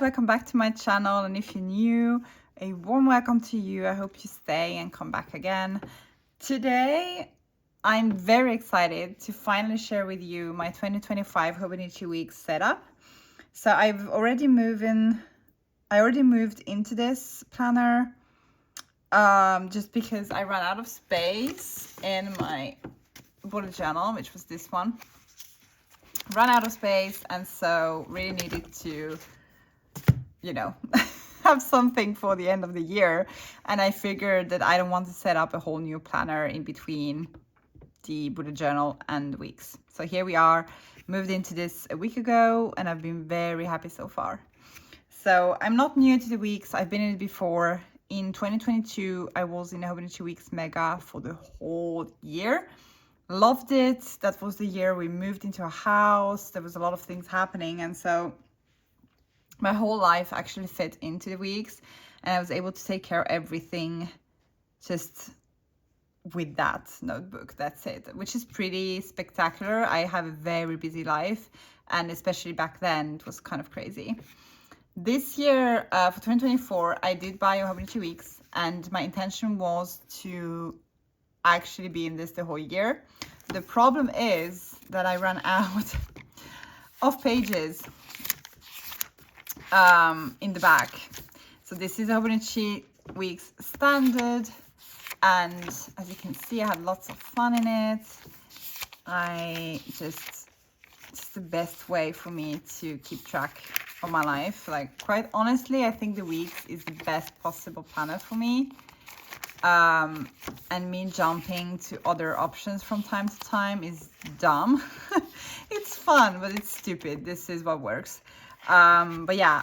welcome back to my channel, and if you're new, a warm welcome to you. I hope you stay and come back again. Today I'm very excited to finally share with you my 2025 Hobonichi week setup. So I already moved into this planner just because I ran out of space in my bullet journal, which was this one. Ran out of space, and so really needed to, have something for the end of the year. And I figured that I don't want to set up a whole new planner in between the bullet journal and weeks. So here we are, moved into this a week ago, and I've been very happy so far. So I'm not new to the weeks. I've been in it before. In 2022, I was in the Hobonichi Weeks Mega for the whole year. Loved it. That was the year we moved into a house. There was a lot of things happening, and so my whole life actually fit into the weeks, and I was able to take care of everything just with that notebook. That's it, which is pretty spectacular. I have a very busy life, and especially back then it was kind of crazy. This year, for 2024, I did buy a Hobonichi Weeks, and my intention was to actually be in this the whole year. The problem is that I ran out of pages in the back. So this is Hobonichi Weeks Standard, and as you can see, I had lots of fun in it. It's the best way for me to keep track of my life. Like, quite honestly, I think the weeks is the best possible planner for me. And me jumping to other options from time to time is dumb. It's fun, but it's stupid. This is what works. But yeah,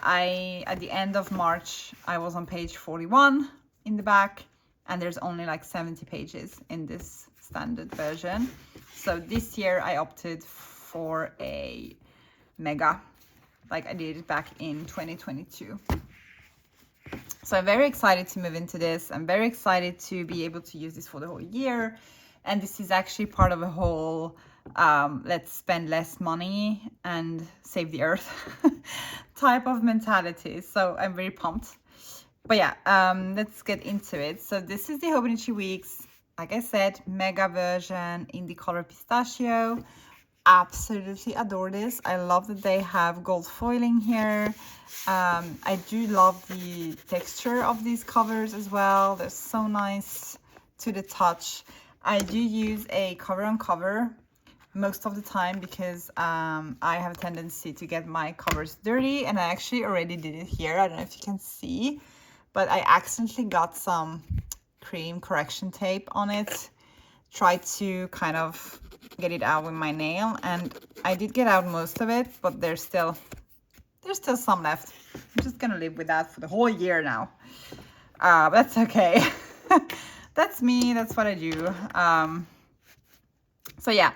at the end of March, I was on page 41 in the back, and there's only like 70 pages in this standard version. So this year I opted for a mega, like I did it back in 2022. So I'm very excited to move into this. I'm very excited to be able to use this for the whole year. And this is actually part of a whole let's spend less money and save the earth type of mentality. So I'm very pumped. But yeah, let's get into it. So this is the Hobonichi Weeks, like I said, mega version in the color pistachio. Absolutely adore this. I love that they have gold foiling here. I do love the texture of these covers as well. They're so nice to the touch. I do use a cover on cover most of the time because I have a tendency to get my covers dirty, and I actually already did it here. I don't know if you can see, but I accidentally got some cream correction tape on it. Tried to kind of get it out with my nail, and I did get out most of it, but there's still some left. I'm just gonna live with that for the whole year now. That's okay. That's me. That's what I do. So yeah,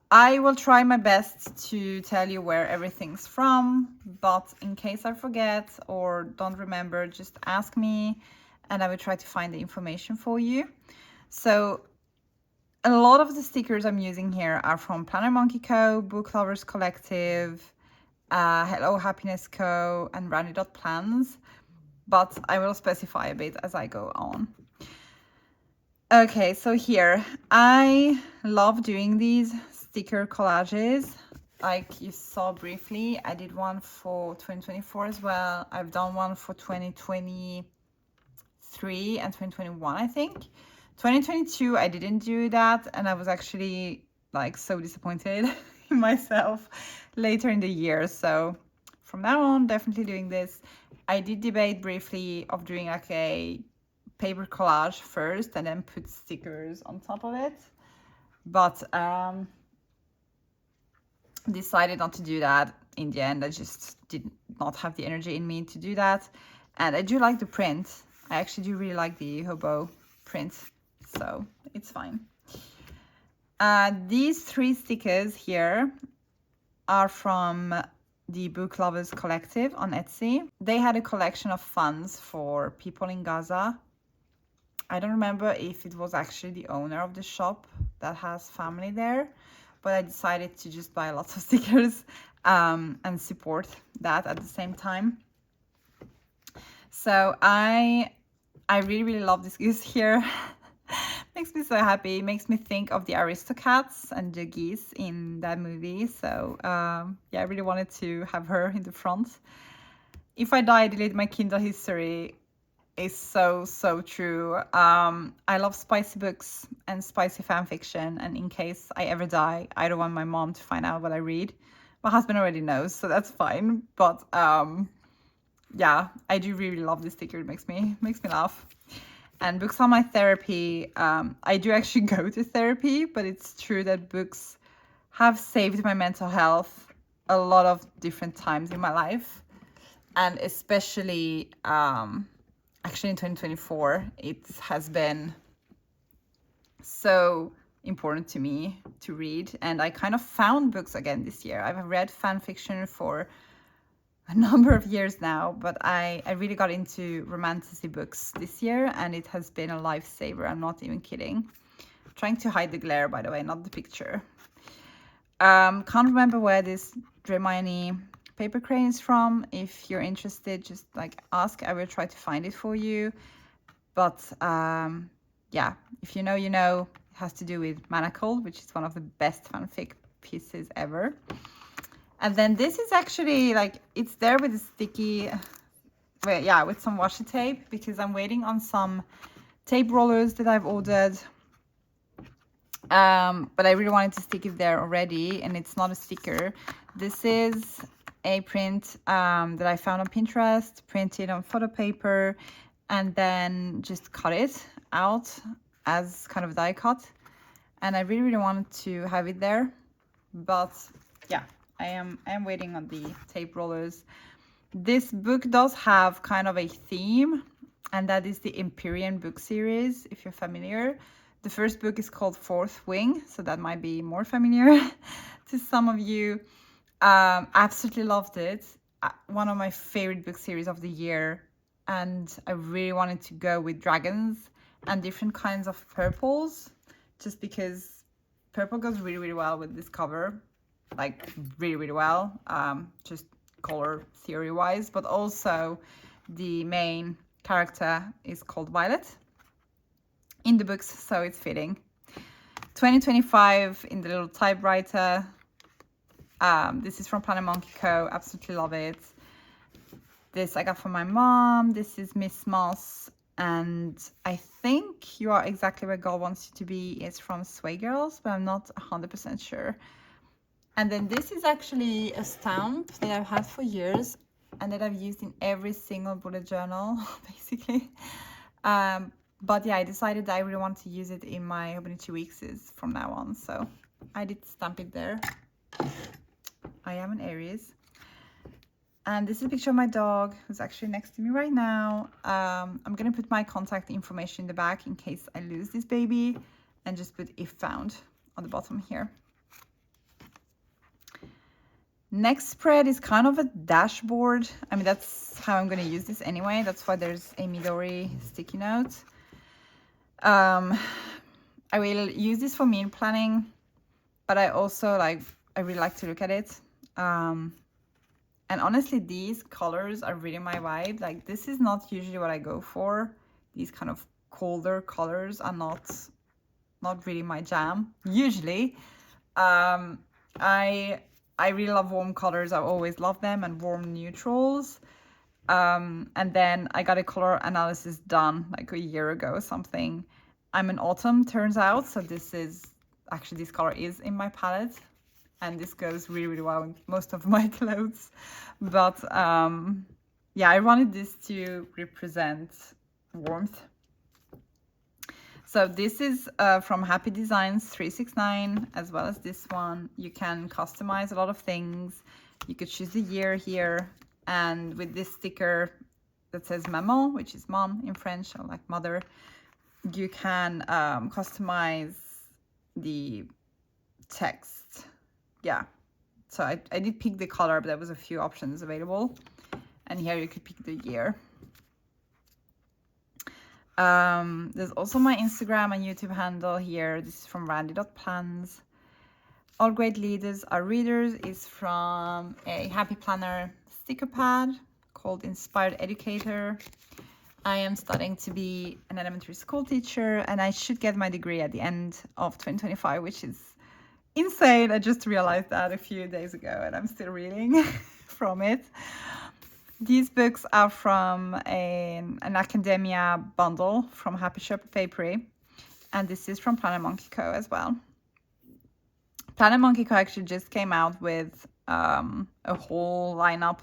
I will try my best to tell you where everything's from, but in case I forget or don't remember, just ask me and I will try to find the information for you. So a lot of the stickers I'm using here are from Planner Monkey Co., Book Lovers Collective, Hello Happiness Co., and Randy Plans, but I will specify a bit as I go on. Okay, so here, I love doing these sticker collages. Like you saw briefly, I did one for 2024 as well. I've done one for 2023 and 2021, I think. 2022, I didn't do that, and I was actually like so disappointed in myself later in the year. So from now on, definitely doing this. I did debate briefly of doing like a paper collage first and then put stickers on top of it, but decided not to do that in the end. I just did not have the energy in me to do that, and I do like the print. I actually do really like the hobo print, so it's fine. These 3 stickers here are from the Book Lovers Collective on Etsy. They had a collection of funds for people in Gaza. I don't remember if it was actually the owner of the shop that has family there, but I decided to just buy lots of stickers and support that at the same time. So I really love this goose here. Makes me so happy. It makes me think of the Aristocats and the geese in that movie. So yeah, I really wanted to have her in the front. If I die, delete my Kindle history is so true. I love spicy books and spicy fan fiction, and in case I ever die, I don't want my mom to find out what I read. My husband already knows, so that's fine. But yeah, I do really love this sticker. It makes me laugh. And books are my therapy. I do actually go to therapy, but it's true that books have saved my mental health a lot of different times in my life, and especially actually in 2024, it has been so important to me to read. And I kind of found books again this year. I've read fan fiction for a number of years now, but I really got into romantasy books this year, and it has been a lifesaver. I'm not even kidding. I'm trying to hide the glare, by the way, not the picture. Can't remember where this Dremani paper crane is from. If you're interested, just like ask. I will try to find it for you. But yeah, if you know, you know. It has to do with Manacle, which is one of the best fanfic pieces ever. And then this is actually like, it's there with a sticky, well, yeah, with some washi tape, because I'm waiting on some tape rollers that I've ordered. But I really wanted to stick it there already, and it's not a sticker. This is a print that I found on Pinterest, printed on photo paper, and then just cut it out as kind of die cut. And I really wanted to have it there, but yeah, I am waiting on the tape rollers. This book does have kind of a theme, and that is the Empyrean book series, if you're familiar. The first book is called Fourth Wing, so that might be more familiar to some of you. Absolutely loved it. One of my favorite book series of the year, and I really wanted to go with dragons and different kinds of purples, just because purple goes really well with this cover, like really well, just color theory wise, but also the main character is called Violet in the books, so it's fitting. 2025 in the little typewriter. This is from Planet Monkey Co. Absolutely love it. This I got from my mom. This is Miss Moss, and I think You Are Exactly Where God Wants You to Be is from Sway Girls, but I'm not 100% sure. And then this is actually a stamp that I've had for years and that I've used in every single bullet journal, basically. But yeah, I decided that I really want to use it in my Hobonichi Weeks from now on, so I did stamp it there. I am an Aries. And this is a picture of my dog, who's actually next to me right now. I'm gonna put my contact information in the back in case I lose this baby, and just put if found on the bottom here. Next spread is kind of a dashboard. I mean, that's how I'm going to use this anyway. That's why there's a Midori sticky note. I will use this for meal planning, but I also I really like to look at it. And honestly, these colors are really my vibe. Like, this is not usually what I go for. These kind of colder colors are not really my jam usually. I really love warm colors. I've always loved them, and warm neutrals. And then I got a color analysis done like a year ago or something. I'm an autumn, turns out. So this color is in my palette, and this goes really well with most of my clothes. But yeah, I wanted this to represent warmth. So this is from Happy Designs 369, as well as this one. You can customize a lot of things. You could choose the year here. And with this sticker that says maman, which is mom in French, or like mother, you can customize the text. Yeah. So I did pick the color, but there was a few options available. And here you could pick the year. There's also my Instagram and YouTube handle here. This is from randy.plans. All great leaders are readers is from a Happy Planner sticker pad called Inspired Educator. I am studying to be an elementary school teacher, and I should get my degree at the end of 2025, which is insane. I just realized that a few days ago, and I'm still reeling from it. These books are from an academia bundle from Happy Shopper Papery, and this is from Planet Monkey Co. as well. Planet Monkey Co. actually just came out with a whole lineup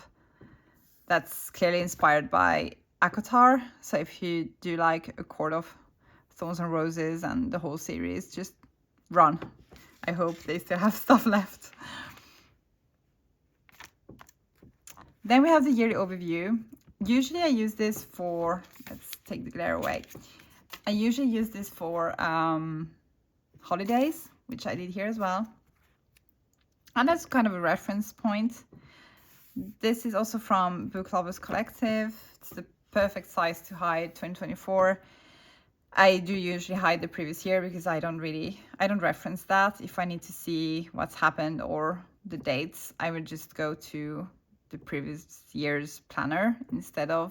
that's clearly inspired by ACOTAR. So if you do like A Court of Thorns and Roses and the whole series, just run. I hope they still have stuff left. Then we have the yearly overview. Usually I use this for, let's take the glare away. I usually use this for holidays, which I did here as well. And that's kind of a reference point. This is also from Book Lovers Collective. It's the perfect size to hide 2024. I do usually hide the previous year because I don't reference that. If I need to see what's happened or the dates, I would just go to the previous year's planner instead of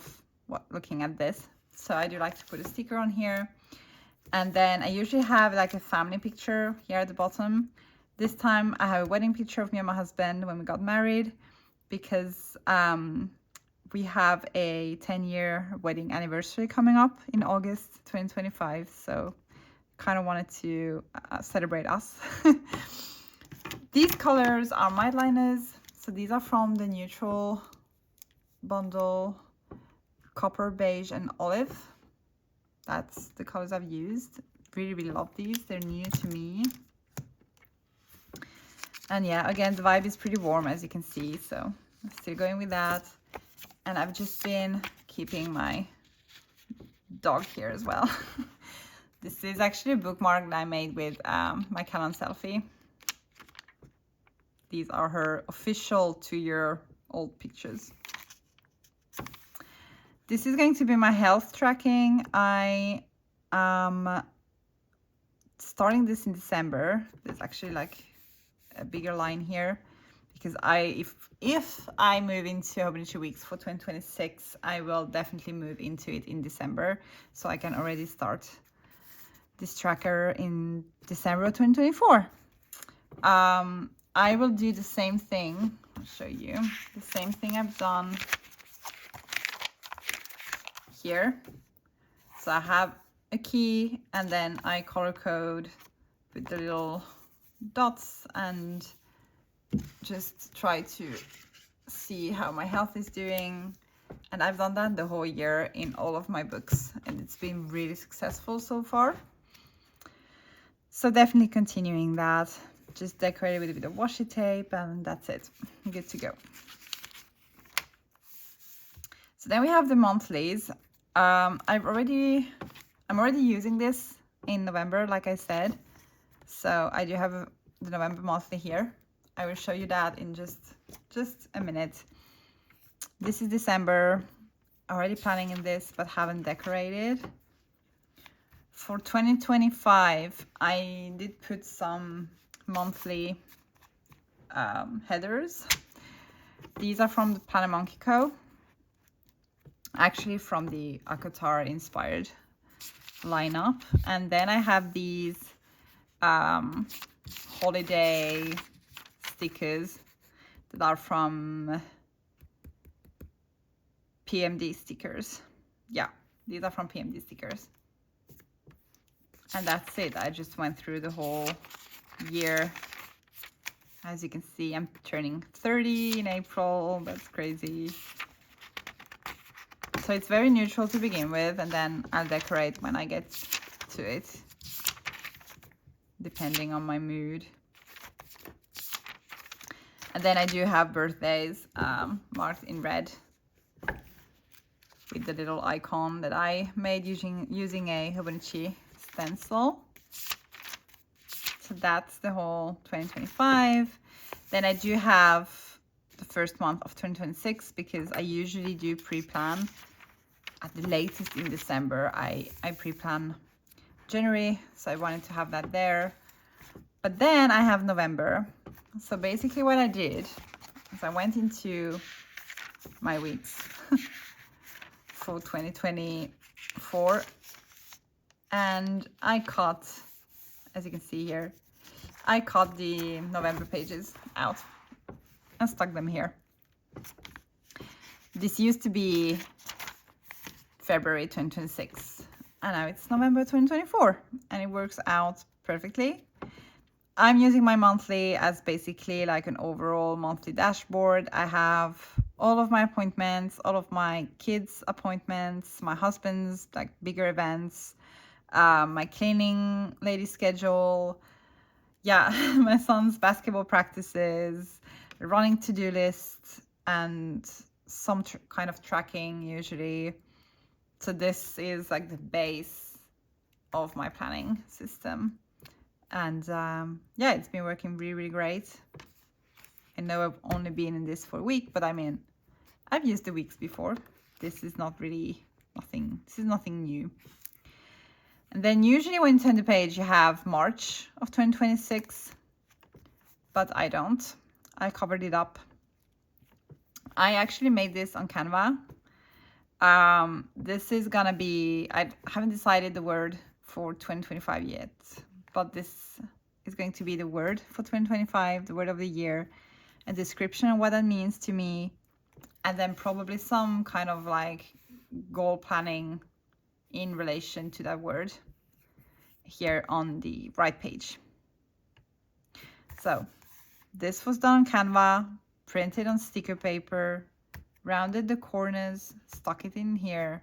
looking at this. So I do like to put a sticker on here. And then I usually have like a family picture here at the bottom. This time I have a wedding picture of me and my husband when we got married, because we have a 10-year wedding anniversary coming up in August 2025. So kind of wanted to celebrate us. These colors are my liners. So these are from the neutral bundle, copper, beige, and olive. That's the colors I've used. Really, really love these. They're new to me. And yeah, again, the vibe is pretty warm, as you can see. So I'm still going with that. And I've just been keeping my dog here as well. This is actually a bookmark that I made with my Canon selfie. These are her official 2-year-old pictures. This is going to be my health tracking. I am starting this in December. There's actually like a bigger line here because if I move into Hobonichi Weeks for 2026, I will definitely move into it in December, so I can already start this tracker in December of 2024. I will do the same thing. I'll show you the same thing I've done here. So I have a key and then I color code with the little dots and just try to see how my health is doing. And I've done that the whole year in all of my books, and it's been really successful so far. So definitely continuing that. Just decorate it with a bit of washi tape and that's it. Good to go. So then we have the monthlies. I'm already using this in November, like I said. So I do have the November monthly here. I will show you that in just a minute. This is December. Already planning in this, but haven't decorated. For 2025, I did put some monthly headers. These are from the Planet Monkey Co. Actually from the ACOTAR inspired lineup. And then I have these holiday stickers that are from PMD stickers. Yeah, these are from PMD stickers. And that's it. I just went through the whole year. As you can see, I'm turning 30 in April. That's crazy. So it's very neutral to begin with, and then I'll decorate when I get to it, depending on my mood. And then I do have birthdays marked in red with the little icon that I made using a Hobonichi stencil. So that's the whole 2025. Then I do have the first month of 2026 because I usually do pre-plan. At the latest in December, I pre-plan January, so I wanted to have that there. But then I have November. So basically what I did is I went into my weeks for 2024. And I cut, as you can see here, I cut the November pages out and stuck them here. This used to be February 2026, and now it's November 2024, and it works out perfectly. I'm using my monthly as basically like an overall monthly dashboard. I have all of my appointments, all of my kids' appointments, my husband's like bigger events, my cleaning lady schedule, yeah, my son's basketball practices, running to-do list, and some kind of tracking usually. So this is like the base of my planning system. And yeah, it's been working really, really great. I know I've only been in this for a week, but I mean, I've used the weeks before. This is not really nothing. This is nothing new. And then usually when you turn the page, you have March of 2026, but I don't. I covered it up. I actually made this on Canva. This is gonna be, I haven't decided the word for 2025 yet, but this is going to be the word for 2025, the word of the year, a description of what that means to me, and then probably some kind of like goal planning in relation to that word here on the right page. So this was done on Canva, printed on sticker paper, rounded the corners, stuck it in here,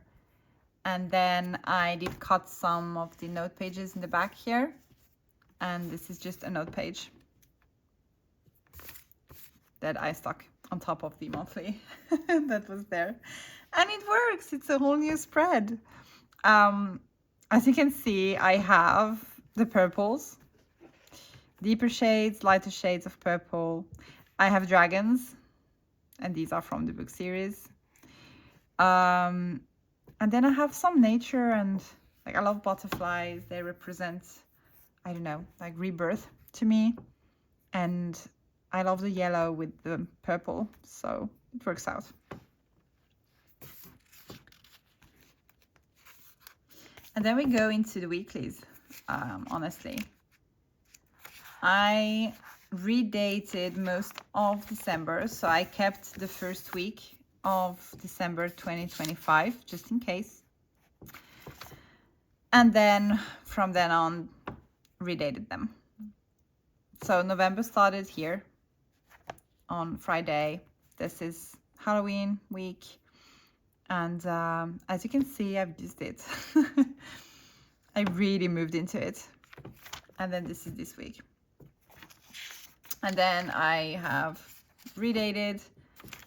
and then I did cut some of the note pages in the back here, and this is just a note page that I stuck on top of the monthly that was there, and it works. It's a whole new spread. As you can see, I have the purples, deeper shades, lighter shades of purple. I have dragons, and these are from the book series. And then I have some nature, and like I love butterflies. They represent, I don't know, like rebirth to me. And I love the yellow with the purple, so it works out. And then we go into the weeklies. Honestly, I redated most of December, so I kept the first week of December 2025 just in case, and then from then on redated them. So November started here on Friday. This is Halloween week, and as you can see, I've used it. I really moved into it. And then this is this week. And then I have redated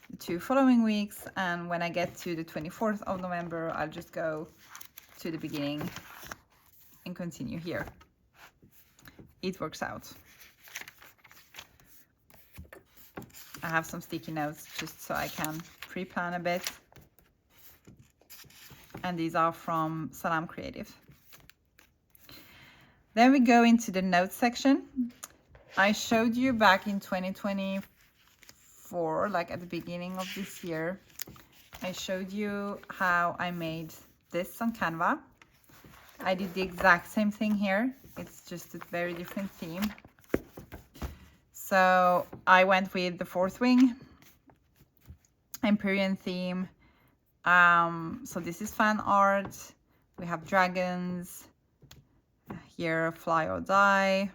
the 2 following weeks, and when I get to the 24th of November, I'll just go to the beginning and continue here. It works out. I have some sticky notes just so I can pre-plan a bit. And these are from Salam Creative. Then we go into the notes section. I showed you back in 2024, like at the beginning of this year, I showed you how I made this on Canva. I did the exact same thing here. It's just a very different theme. So I went with the 4th wing, Empyrean theme. So this is fan art. We have dragons. Here, fly or die.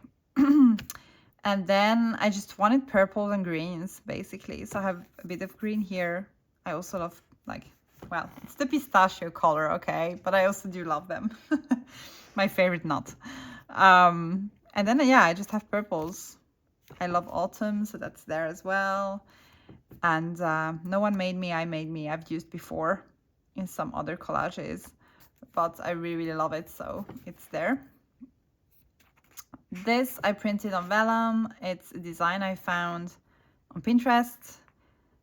And then I just wanted purple and greens, basically. So I have a bit of green here. I also love, like, well, it's the pistachio color, okay? But I also do love them. My favorite nut. And then, yeah, I just have purples. I love autumn, so that's there as well. And No One Made Me, I Made Me. I've used before in some other collages. But I really, really love it, so it's there. This I printed on vellum. It's a design I found on Pinterest.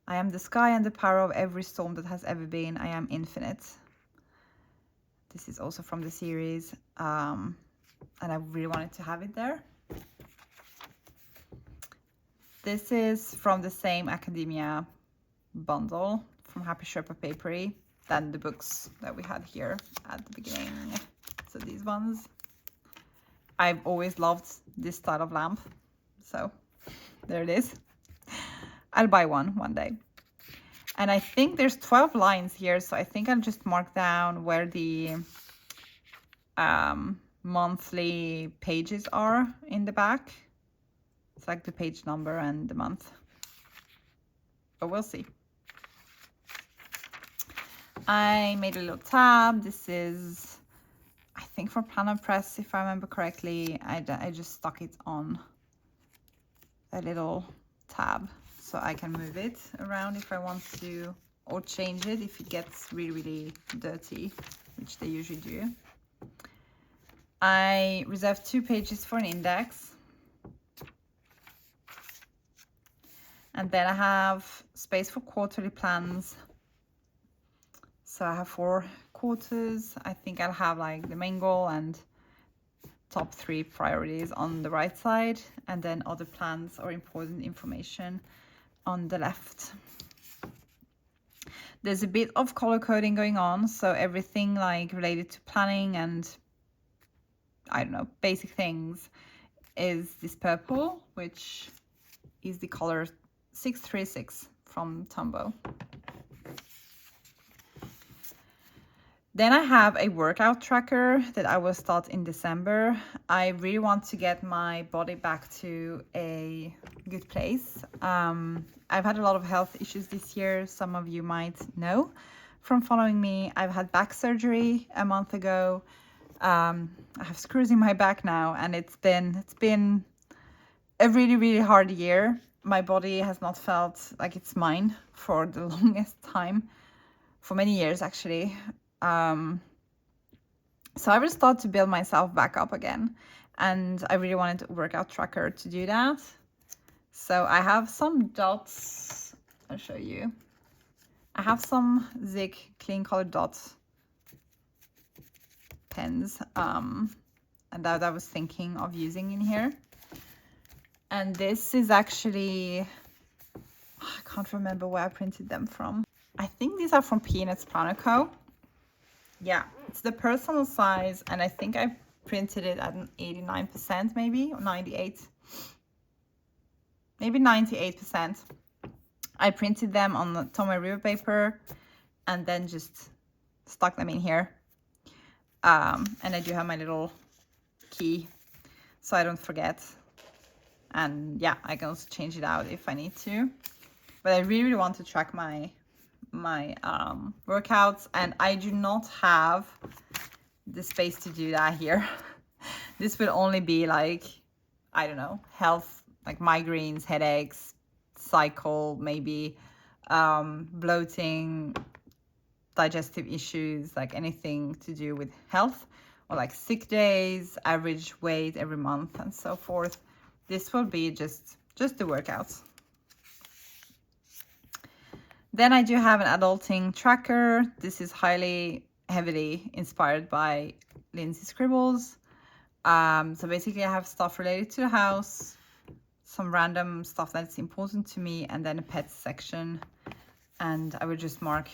I am the sky and the power of every storm that has ever been. I am infinite. This is also from the series. And I really wanted to have it there. This is from the same Academia bundle from Happy Sherpa Papery than the books that we had here at the beginning. So these ones. I've always loved this style of lamp. So there it is. I'll buy one day. And I think there's 12 lines here. So I think I'll just mark down where the monthly pages are in the back. It's like the page number and the month. But we'll see. I made a little tab. This is, I think, for Planner Press, if I remember correctly. I just stuck it on a little tab so I can move it around if I want to, or change it if it gets really, really dirty, which they usually do. I reserved 2 pages for an index. And then I have space for quarterly plans. So I have 4 quarters. I think I'll have like the main goal and top 3 priorities on the right side, and then other plans or important information on the left. There's a bit of color coding going on, so everything like related to planning and I don't know, basic things is this purple, which is the color 636 from Tombow. Then I have a workout tracker that I will start in December. I really want to get my body back to a good place. I've had a lot of health issues this year. Some of you might know from following me. I've had back surgery a month ago. I have screws in my back now, and it's been a really, really hard year. My body has not felt like it's mine for the longest time, for many years actually. So I will start to build myself back up again, and I really wanted a workout tracker to do that. So I have some dots. I'll show you. I have some Zig clean color dot pens, and that I was thinking of using in here. And this is actually, I can't remember where I printed them from. I think these are from Peanuts Planner Co. Yeah, it's the personal size, and I think I printed it at an 89% maybe, or 98. Maybe 98%. I printed them on the Tomoe River paper and then just stuck them in here. And I do have my little key so I don't forget. And yeah, I can also change it out if I need to. But I really, really want to track my workouts, and I do not have the space to do that here. This will only be like, I don't know, health, like migraines, headaches, cycle, maybe bloating, digestive issues, like anything to do with health, or like sick days, average weight every month, and so forth. This will be just the workouts. Then I do have an adulting tracker. This is heavily inspired by Lindsay Scribbles. So basically I have stuff related to the house, some random stuff that's important to me, and then a pets section. And I will just mark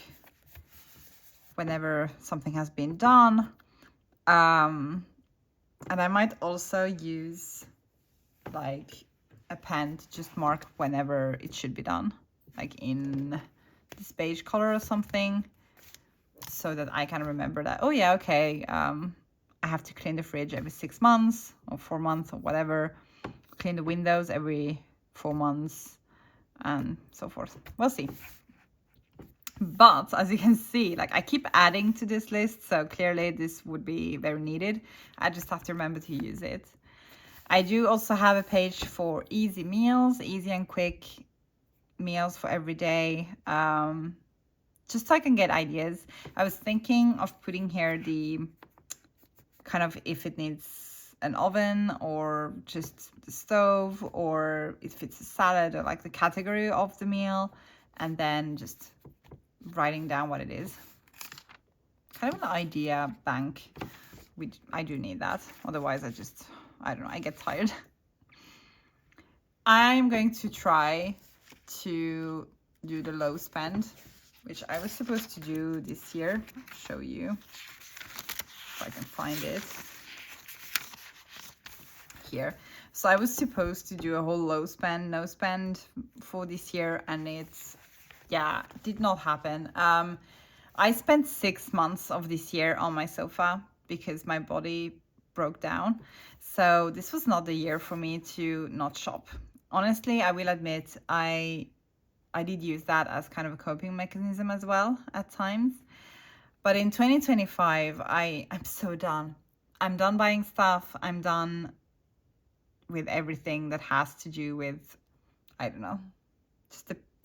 whenever something has been done. And I might also use like a pen to just mark whenever it should be done, like in this beige color or something, so that I can remember that, oh yeah, okay, I have to clean the fridge every 6 months or 4 months or whatever, clean the windows every 4 months, and so forth. We'll see. But as you can see, like I keep adding to this list, so clearly this would be very needed. I just have to remember to use it. I do also have a page for easy meals, easy and quick meals for every day, just so I can get ideas. I was thinking of putting here the kind of if it needs an oven or just the stove, or if it's a salad, or like the category of the meal, and then just writing down what it is. Kind of an idea bank, which I do need that. Otherwise I don't know, I get tired. I'm going to try to do the low spend which I was supposed to do this year. I'll show you if I can find it here. So I was supposed to do a whole low spend, no spend for this year, and it's, yeah, did not happen. I spent 6 months of this year on my sofa because my body broke down. So this was not the year for me to not shop. Honestly, I will admit, I did use that as kind of a coping mechanism as well at times. But in 2025, I'm so done. I'm done buying stuff. I'm done with everything that has to do with, I don't know,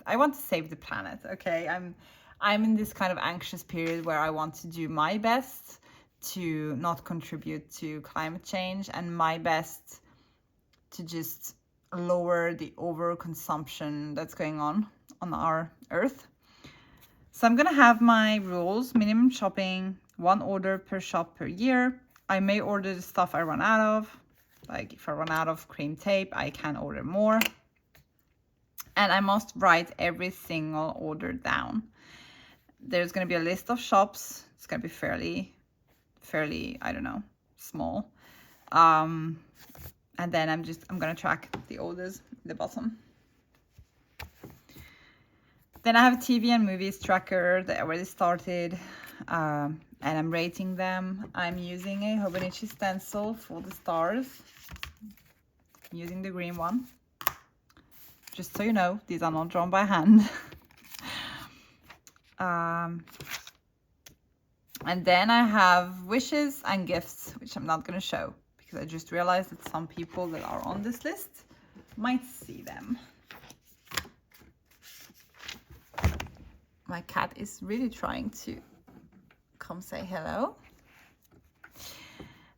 I want to save the planet, okay? I'm in this kind of anxious period where I want to do my best to not contribute to climate change, and my best to just lower the overconsumption that's going on our earth. So I'm gonna have my rules: minimum shopping, 1 order per shop per year. I may order the stuff I run out of. Like if I run out of cream tape, I can order more. And I must write every single order down. There's going to be a list of shops. It's going to be fairly, I don't know, small. And then I'm going to track the orders at the bottom. Then I have a TV and movies tracker that I already started. And I'm rating them. I'm using a Hobonichi stencil for the stars. I'm using the green one. Just so you know, these are not drawn by hand. And then I have wishes and gifts, which I'm not going to show because I just realized that some people that are on this list might see them. My cat is really trying to come say hello.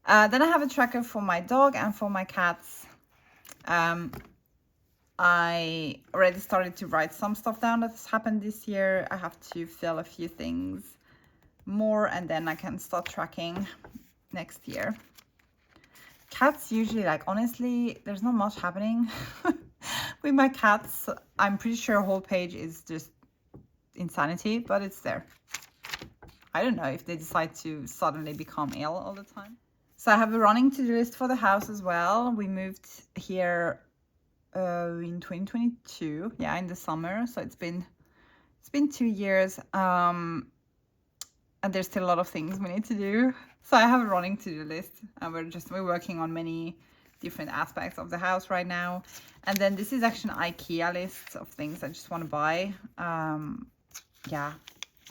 Then I have a tracker for my dog and for my cats. I already started to write some stuff down that's happened this year. I have to fill a few things more, and then I can start tracking next year. Cats usually, like, honestly, there's not much happening with my cats. I'm pretty sure a whole page is just insanity, but it's there. I don't know if they decide to suddenly become ill all the time. So I have a running to-do list for the house as well. We moved here in 2022, yeah, in the summer. So it's been 2 years, and there's still a lot of things we need to do. So I have a running to-do list, and we're working on many different aspects of the house right now. And then this is actually an IKEA list of things I just want to buy. Yeah,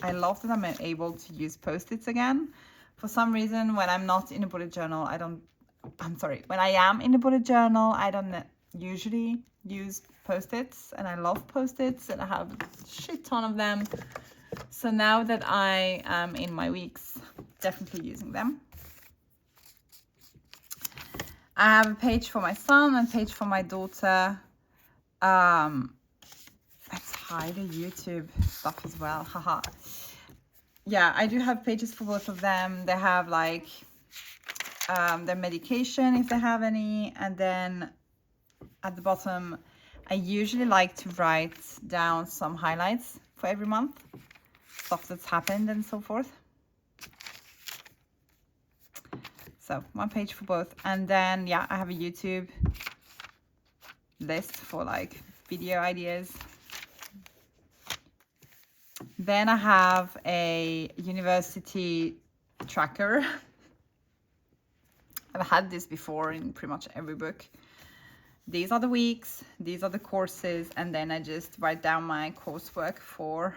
I love that I'm able to use Post-its again. For some reason, when I'm not in a bullet journal, when I am in a bullet journal, I don't usually use Post-its, and I love Post-its, and I have a shit ton of them. So now that I am in my weeks, definitely using them. I have a page for my son and a page for my daughter. Let's hide the YouTube stuff as well, haha. Yeah, I do have pages for both of them. They have like their medication if they have any, and then at the bottom I usually like to write down some highlights for every month, stuff that's happened and so forth. So 1 page for both. And then yeah, I have a YouTube list for like video ideas. Then I have a university tracker. I've had this before in pretty much every book. These are the weeks, these are the courses, and then I just write down my coursework for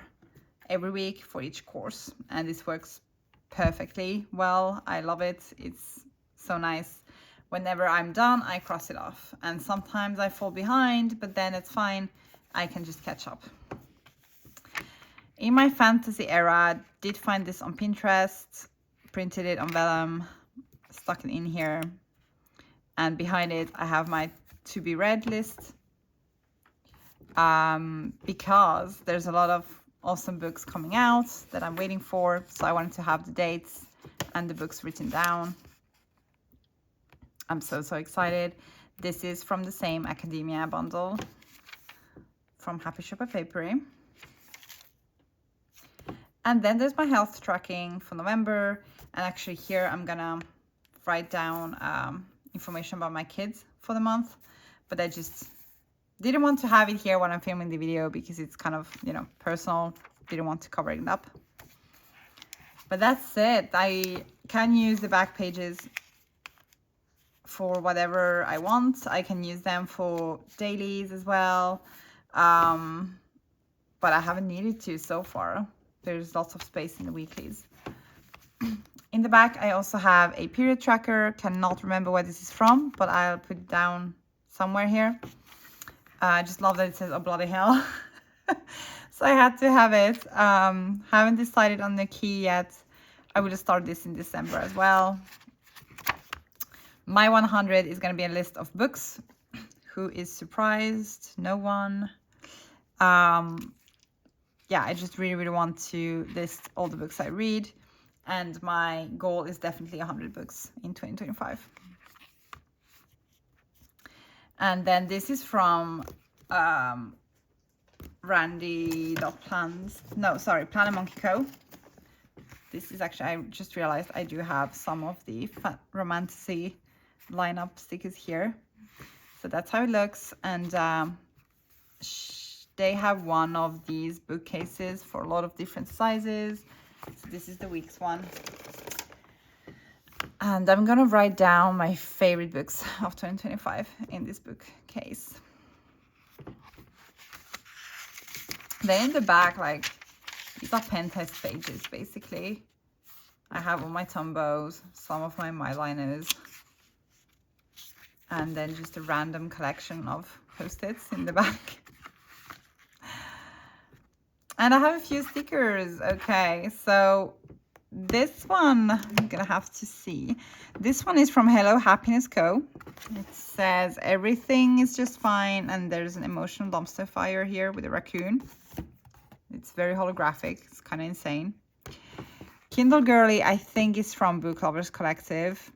every week for each course. And this works perfectly well. I love it. It's so nice. Whenever I'm done, I cross it off. And sometimes I fall behind, but then it's fine. I can just catch up. In my fantasy era, I did find this on Pinterest, printed it on vellum, stuck it in here. And behind it, I have my to be read list, because there's a lot of awesome books coming out that I'm waiting for. So I wanted to have the dates and the books written down. I'm so excited. This is from the same academia bundle from Happy Shopper Papery. And then there's my health tracking for November. And actually here I'm gonna write down information about my kids for the month. But I just didn't want to have it here when I'm filming the video because it's kind of, you know, personal. Didn't want to cover it up. But that's it. I can use the back pages for whatever I want. I can use them for dailies as well. But I haven't needed to so far. There's lots of space in the weeklies. In the back, I also have a period tracker. Cannot remember where this is from, but I'll put it down somewhere here. I just love that it says, oh bloody hell. So I had to have it. Haven't decided on the key yet. I will start this in December as well. My 100 is going to be a list of books. Who is surprised? No one. Yeah, I just really want to list all the books I read. And my goal is definitely 100 books in 2025. And then this is from Randy.plans. No, sorry, Plan a Monkey Co. This is actually, I just realized I do have some of the romantasy lineup stickers here. So that's how it looks. And they have one of these bookcases for a lot of different sizes. So this is the week's one. And I'm gonna write down my favorite books of 2025 in this bookcase. Then in the back, like, these are pen test pages, basically. I have all my Tombos, some of my Myliners, and then just a random collection of Post-its in the back. And I have a few stickers. Okay, so this one, I'm gonna have to see. This one is from Hello Happiness Co. It says everything is just fine, and there's an emotional dumpster fire here with a raccoon. It's very holographic. It's kind of insane. Kindle Girly, I think, is from Book Lovers Collective.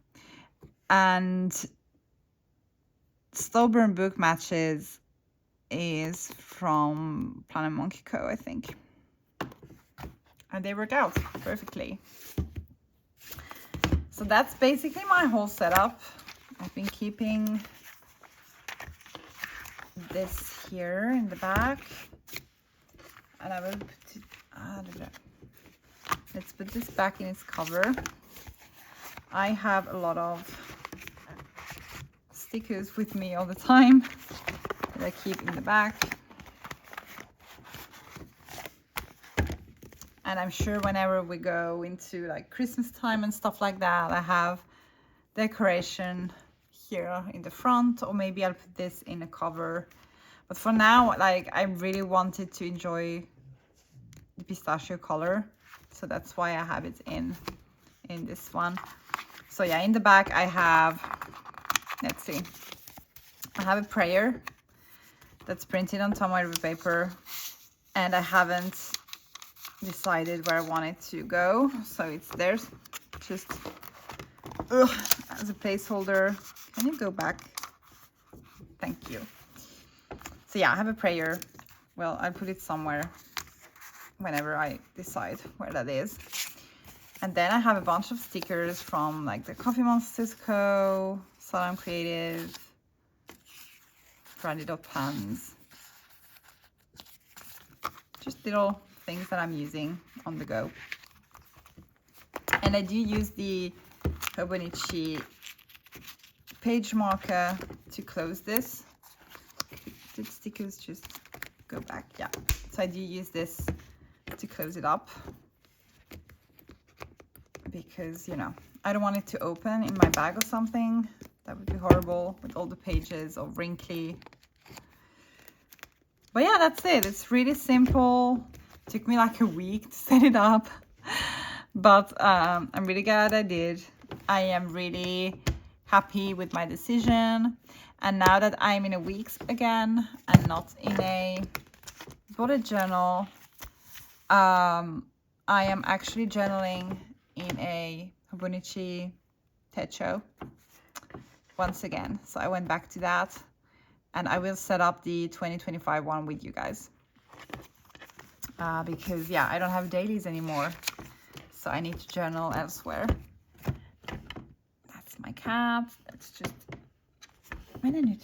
And Stillburn Book Matches is from Planet Monkey Co., I think. And they work out perfectly. So that's basically my whole setup. I've been keeping this here in the back. And I will put it, let's put this back in its cover. I have a lot of stickers with me all the time that I keep in the back. And I'm sure whenever we go into like Christmas time and stuff like that, I have decoration here in the front, or maybe I'll put this in a cover. But for now, like, I really wanted to enjoy the pistachio color, so that's why I have it in this one. So yeah, in the back I have, let's see, I have a prayer that's printed on tomato paper, and I haven't decided where I want it to go, so it's there just as a placeholder. Can you go back? Thank you. So yeah, I have a prayer. Well, I'll put it somewhere whenever I decide where that is. And then I have a bunch of stickers from like the Coffee Monsters Co., Salam Creative, Brandy.plans. Just little things that I'm using on the go. And I do use the Hobonichi page marker to close this. Did stickers just go back? Yeah. So I do use this to close it up, because, you know, I don't want it to open in my bag or something. That would be horrible with all the pages or wrinkly. But yeah, that's it. It's really simple. It took me like a week to set it up, but I'm really glad I did. I am really happy with my decision. And now that I'm in a weeks again and not in a bullet journal, I am actually journaling in a Hobonichi techo once again. So I went back to that, and I will set up the 2025 one with you guys. because yeah, I don't have dailies anymore, so I need to journal elsewhere. That's my cat. Let's just minute.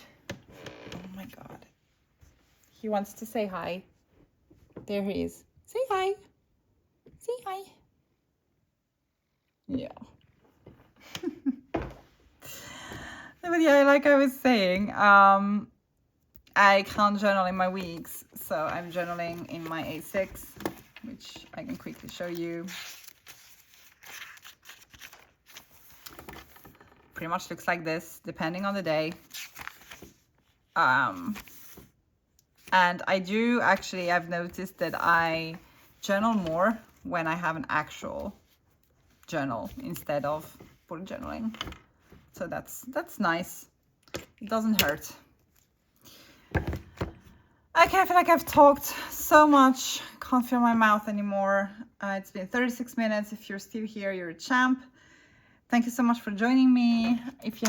Oh my god, he wants to say hi. There he is. Say hi. Say hi. Yeah. But yeah, like I was saying, I can't journal in my weeks, so I'm journaling in my A6, which I can quickly show you. Pretty much looks like this, depending on the day. And I do actually, I've noticed that I journal more when I have an actual journal instead of bullet journaling. So that's nice. It doesn't hurt. Okay, I feel like I've talked so much. Can't feel my mouth anymore. It's been 36 minutes. If you're still here, you're a champ. Thank you so much for joining me. If you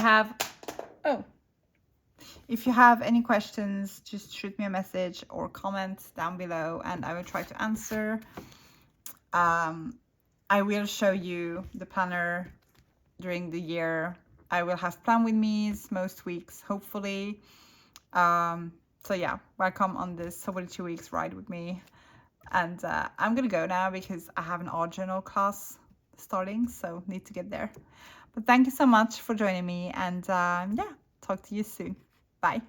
have any questions, just shoot me a message or comment down below and I will try to answer. I will show you the planner during the year. I will have plan with me's most weeks, hopefully. So yeah, welcome on this Hobonichi weeks ride with me. And I'm gonna go now because I have an art journal class starting, so need to get there. But thank you so much for joining me, and yeah, talk to you soon. Bye.